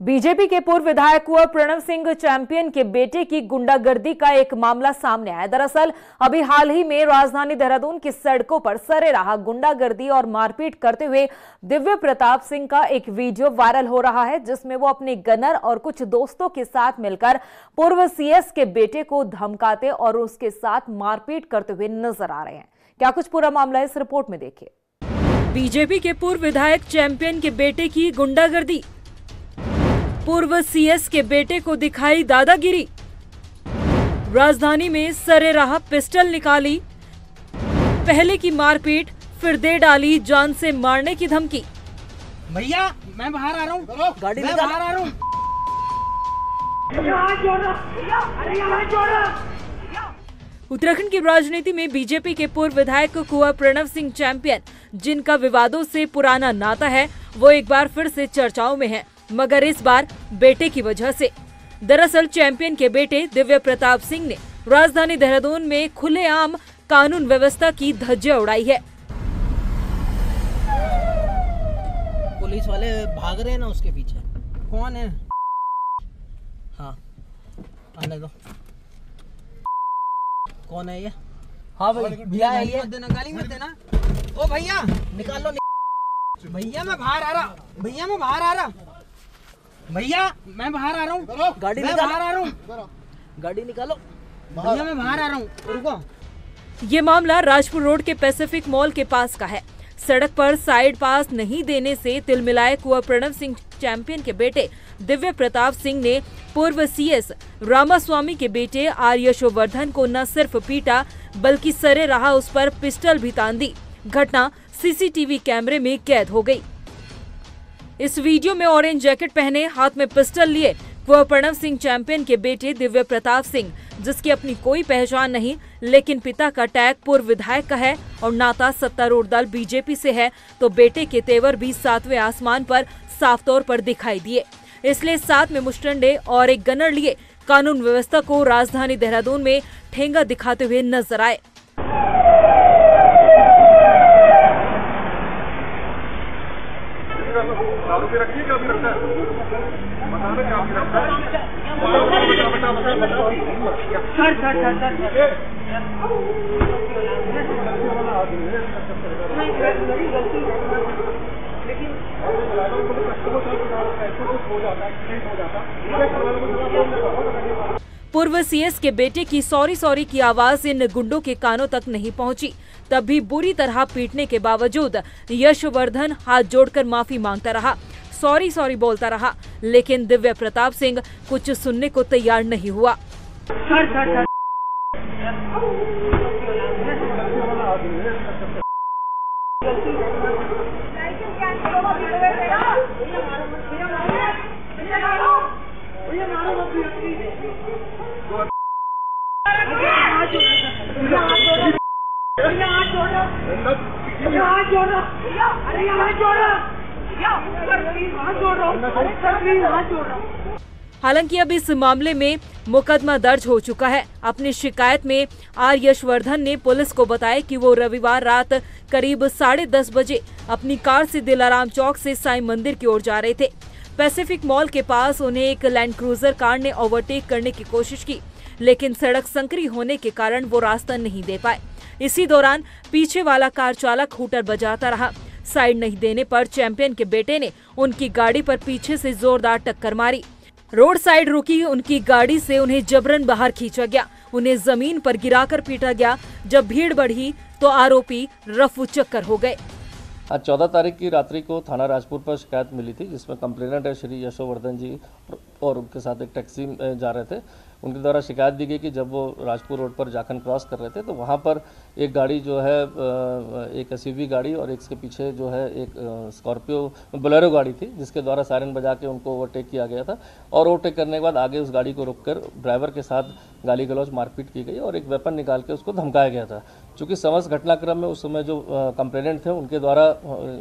BJP के पूर्व विधायक कुंवर प्रणव सिंह चैंपियन के बेटे की गुंडागर्दी का एक मामला सामने आया। दरअसल अभी हाल ही में राजधानी देहरादून की सड़कों पर सरेराह गुंडागर्दी और मारपीट करते हुए दिव्य प्रताप सिंह का एक वीडियो वायरल हो रहा है, जिसमें वो अपने गनर और कुछ दोस्तों के साथ मिलकर पूर्व सीएस के बेटे को धमकाते और उसके साथ मारपीट करते हुए नजर आ रहे हैं। क्या कुछ पूरा मामला है, इस रिपोर्ट में देखिए। बीजेपी के पूर्व विधायक चैंपियन के बेटे की गुंडागर्दी, पूर्व सीएस के बेटे को दिखाई दादागिरी, राजधानी में सरेराह पिस्टल निकाली, पहले की मारपीट फिर दे डाली जान से मारने की धमकी। भैया मैं बाहर आ रहा हूँ, गाड़ी में बाहर आ रहा हूँ। उत्तराखंड की राजनीति में बीजेपी के पूर्व विधायक कुंवर प्रणव सिंह चैंपियन, जिनका विवादों से पुराना नाता है, वो एक बार फिर से चर्चाओं में हैं, मगर इस बार बेटे की वजह से। दरअसल चैंपियन के बेटे दिव्य प्रताप सिंह ने राजधानी देहरादून में खुलेआम कानून व्यवस्था की धज्जियां उड़ाई है। पुलिस वाले भाग रहे हैं ना, उसके पीछे कौन है? हाँ आने दो। कौन है ये? हाँ भैया ये गाली मत देना। ओ भैया निकाल लो। भैया मैं बाहर आ रहा, भैया मैं बाहर आ रहा, भैया मैं बाहर आ रहा हूँ, गाड़ी में बाहर आ रहा हूँ, गाड़ी निकालो। भैया मैं बाहर आ रहा हूँ, रुको। ये मामला राजपुर रोड के पैसिफिक मॉल के पास का है। सड़क पर साइड पास नहीं देने से तिलमिलाए कुंवर प्रणव सिंह चैंपियन के बेटे दिव्य प्रताप सिंह ने पूर्व सीएस रामास्वामी के बेटे आर यशोवर्धन को न सिर्फ पीटा, बल्कि सरेराह उस पर पिस्टल भी तान दी। घटना सीसीटीवी कैमरे में कैद हो गई। इस वीडियो में ऑरेंज जैकेट पहने, हाथ में पिस्टल लिए कुंवर प्रणव सिंह चैंपियन के बेटे दिव्य प्रताप सिंह, जिसकी अपनी कोई पहचान नहीं, लेकिन पिता का टैग पूर्व विधायक का है और नाता सत्तारूढ़ दल बीजेपी से है, तो बेटे के तेवर भी सातवें आसमान पर साफ तौर पर दिखाई दिए। इसलिए साथ में मुस्टंडे और एक गनर लिए कानून व्यवस्था को राजधानी देहरादून में ठेंगा दिखाते हुए नजर आए। पूर्व सीएस के बेटे की सॉरी की आवाज इन गुंडों के कानों तक नहीं पहुंची, तब भी बुरी तरह पीटने के बावजूद यशवर्धन हाथ जोड़कर माफी मांगता रहा, सॉरी बोलता रहा, लेकिन दिव्य प्रताप सिंह कुछ सुनने को तैयार नहीं हुआ। हालांकि अब इस मामले में मुकदमा दर्ज हो चुका है। अपनी शिकायत में आर यशवर्धन ने पुलिस को बताया कि वो रविवार रात करीब 10:30 बजे अपनी कार से दिलाराम चौक से साईं मंदिर की ओर जा रहे थे। पैसिफिक मॉल के पास उन्हें एक लैंड क्रूजर कार ने ओवरटेक करने की कोशिश की, लेकिन सड़क संकरी होने के कारण वो रास्ता नहीं दे पाए। इसी दौरान पीछे वाला कार चालक हूटर बजाता रहा। साइड नहीं देने पर चैंपियन के बेटे ने उनकी गाड़ी पर पीछे से जोरदार टक्कर मारी। रोड साइड रुकी उनकी गाड़ी से उन्हें जबरन बाहर खींचा गया, उन्हें जमीन पर गिराकर पीटा गया। जब भीड़ बढ़ी तो आरोपी रफू चक्कर हो गए। आज 14 तारीख की रात्रि को थाना राजपुर पर शिकायत मिली थी, जिसमें कंप्लेनेंट है श्री यशोवर्धन जी और उनके साथ एक टैक्सी में जा रहे थे। उनके द्वारा शिकायत दी गई कि जब वो राजपुर रोड पर जाखन क्रॉस कर रहे थे तो वहाँ पर एक गाड़ी जो है एक एसयूवी गाड़ी और एक इसके पीछे जो है एक स्कॉर्पियो बोलेरो गाड़ी थी, जिसके द्वारा सायरन बजा के उनको ओवरटेक किया गया था। और ओवरटेक करने के बाद आगे उस गाड़ी को रोककर ड्राइवर के साथ गाली गलौज मारपीट की गई और एक वेपन निकाल के उसको धमकाया गया था। चूँकि समस्त घटनाक्रम में उस समय जो कंप्लेनेंट थे उनके द्वारा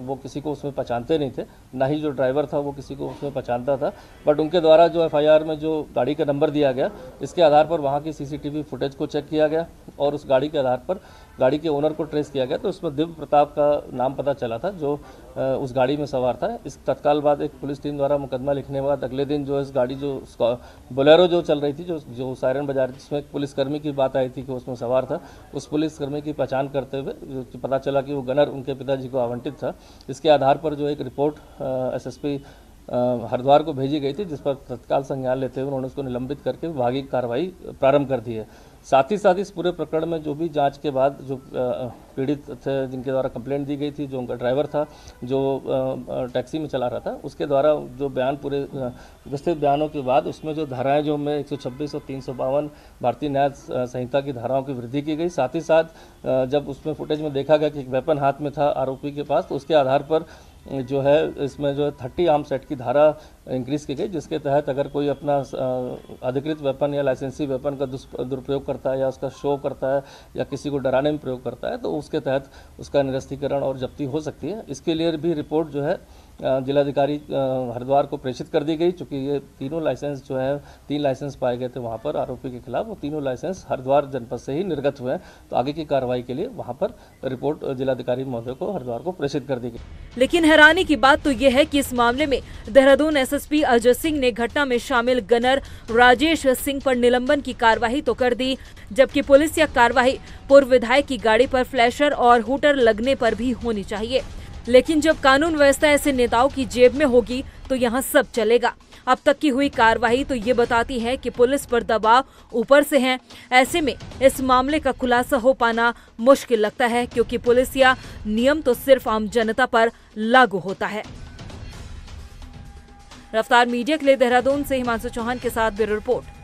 वो किसी को उसमें पहचानते नहीं थे, ना ही जो ड्राइवर था वो किसी को उसमें पहचानता था, बट उनके द्वारा जो एफआईआर में जो गाड़ी का नंबर दिया गया, इसके आधार पर वहाँ की सीसीटीवी फुटेज को चेक किया गया और उस गाड़ी के आधार पर गाड़ी के ओनर को ट्रेस किया गया तो उसमें दिव्य प्रताप का नाम पता चला था, जो उस गाड़ी में सवार था। इस तत्काल बाद एक पुलिस टीम द्वारा मुकदमा लिखने के बाद अगले दिन जो इस गाड़ी जो बोलेरो जो चल रही थी, जो सायरन बाजार, जिसमें एक पुलिसकर्मी की बात आई थी कि उसमें सवार था, उस पुलिसकर्मी की पहचान करते हुए पता चला कि वो गनर उनके पिताजी को आवंटित था। इसके आधार पर जो एक रिपोर्ट एसएसपी हरिद्वार को भेजी गई थी, जिस पर तत्काल संज्ञान लेते हुए उन्होंने उसको निलंबित करके विभागीय कार्रवाई प्रारंभ कर दी है। साथ ही इस पूरे प्रकरण में जो भी जांच के बाद जो पीड़ित थे, जिनके द्वारा कंप्लेंट दी गई थी, जो उनका ड्राइवर था, जो टैक्सी में चला रहा था, उसके द्वारा जो बयान पूरे विस्तृत बयानों के बाद उसमें जो धाराएं जो में 126 और 352 भारतीय न्याय संहिता की धाराओं की वृद्धि की गई। साथ ही साथ जब उसमें फुटेज में देखा गया कि एक वेपन हाथ में था आरोपी के पास, तो उसके आधार पर जो है इसमें जो है 30 आर्म्स एक्ट की धारा इंक्रीज की गई, जिसके तहत अगर कोई अपना अधिकृत वेपन या लाइसेंसी वेपन का दुरुपयोग करता है या उसका शो करता है या किसी को डराने में प्रयोग करता है, तो उसके तहत उसका निरस्तीकरण और जब्ती हो सकती है। इसके लिए भी रिपोर्ट जो है जिलाधिकारी हरिद्वार को प्रेषित कर दी गई। चूँकि ये तीनों लाइसेंस जो है 3 लाइसेंस पाए गए थे वहाँ पर आरोपी के खिलाफ, वो तीनों लाइसेंस हरिद्वार जनपद से ही निर्गत हुए हैं, तो आगे की कार्रवाई के लिए वहाँ पर रिपोर्ट जिलाधिकारी महोदय को हरिद्वार को प्रेषित कर दी गई। लेकिन हैरानी की बात तो यह है कि इस मामले में देहरादून एसएसपी अजय सिंह ने घटना में शामिल गनर राजेश सिंह पर निलंबन की कार्रवाई तो कर दी, जबकि पुलिस यह कार्रवाई पूर्व विधायक की गाड़ी पर फ्लैशर और हूटर लगने पर भी होनी चाहिए। लेकिन जब कानून व्यवस्था ऐसे नेताओं की जेब में होगी तो यहाँ सब चलेगा। अब तक की हुई कार्रवाई तो ये बताती है कि पुलिस पर दबाव ऊपर से है। ऐसे में इस मामले का खुलासा हो पाना मुश्किल लगता है, क्योंकि पुलिस या नियम तो सिर्फ आम जनता पर लागू होता है। रफ्तार मीडिया के लिए देहरादून से हिमांशु चौहान के साथ ब्यूरो रिपोर्ट।